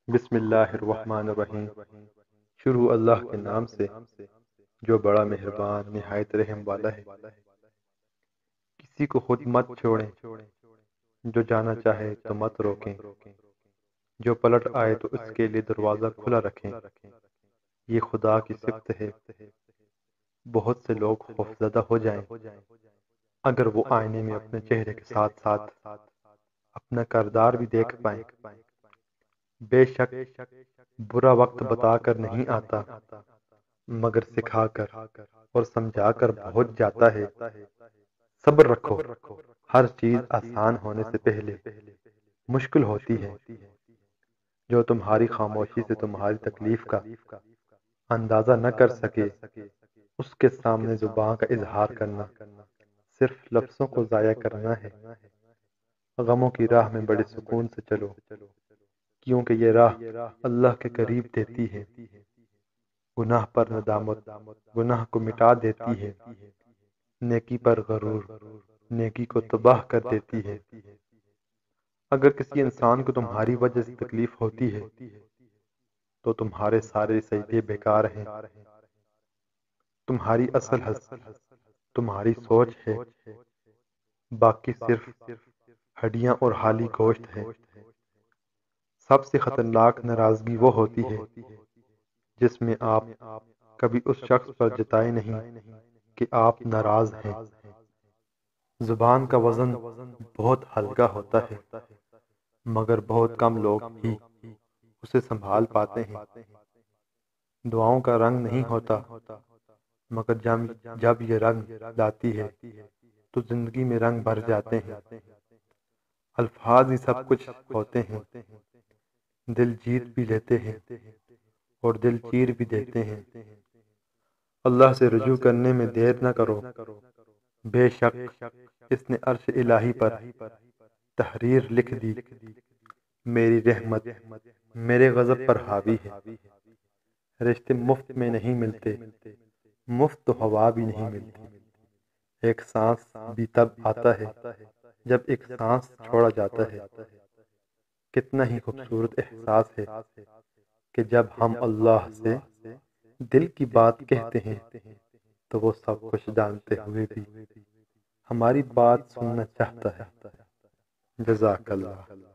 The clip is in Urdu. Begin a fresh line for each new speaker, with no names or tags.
بسم اللہ الرحمن الرحیم۔ شروع اللہ کے نام سے جو بڑا مہربان نہایت رحم والا ہے۔ کسی کو خود مت چھوڑیں، جو جانا چاہے تو مت روکیں، جو پلٹ آئے تو اس کے لیے دروازہ کھلا رکھیں۔ یہ خدا کی صفت ہے۔ بہت سے لوگ خوفزدہ ہو جائیں اگر وہ آئینے میں اپنے چہرے کے ساتھ ساتھ اپنا کردار بھی دیکھ پائیں۔ بے شک برا وقت بتا کر نہیں آتا، مگر سکھا کر اور سمجھا کر پہنچ جاتا ہے۔ صبر رکھو، ہر چیز آسان ہونے سے پہلے مشکل ہوتی ہے۔ جو تمہاری خاموشی سے تمہاری تکلیف کا اندازہ نہ کر سکے، اس کے سامنے زبان کا اظہار کرنا صرف لفظوں کو ضائع کرنا ہے۔ غموں کی راہ میں بڑے سکون سے چلو، کیونکہ یہ راہ اللہ کے قریب دیتی ہے۔ گناہ پر ندامت گناہ کو مٹا دیتی ہے، نیکی پر غرور نیکی کو تباہ کر دیتی ہے۔ اگر کسی انسان کو تمہاری وجہ سے تکلیف ہوتی ہے تو تمہارے سارے سجدے بیکار ہیں۔ تمہاری اصل ہستی تمہاری سوچ ہے، باقی صرف ہڈیاں اور حالی گوشت ہے۔ سب سے خطرناک ناراضگی وہ ہوتی ہے جس میں آپ کبھی اس شخص پر جتائے نہیں کہ آپ ناراض ہیں۔ زبان کا وزن بہت ہلکا ہوتا ہے، مگر بہت کم لوگ ہی اسے سنبھال پاتے ہیں۔ دعاؤں کا رنگ نہیں ہوتا، مگر جب یہ رنگ لاتی ہے تو زندگی میں رنگ بھر جاتے ہیں۔ الفاظ ہی سب کچھ ہوتے ہیں، دل جیت بھی لیتے ہیں اور دل چیر بھی دیتے ہیں۔ اللہ سے رجوع کرنے میں دیر نہ کرو، بے شک اس نے عرش الہی پر تحریر لکھ دی۔ میری رحمت میرے غضب پر حاوی ہے۔ رشتے مفت میں نہیں ملتے، مفت تو ہوا بھی نہیں ملتی۔ ایک سانس بھی تب آتا ہے جب ایک سانس چھوڑا جاتا ہے۔ کتنا ہی خوبصورت احساس ہے کہ جب ہم اللہ سے دل کی بات کہتے ہیں تو وہ سب کچھ جانتے ہوئے بھی ہماری بات سننا چاہتا ہے۔ جزاک اللہ۔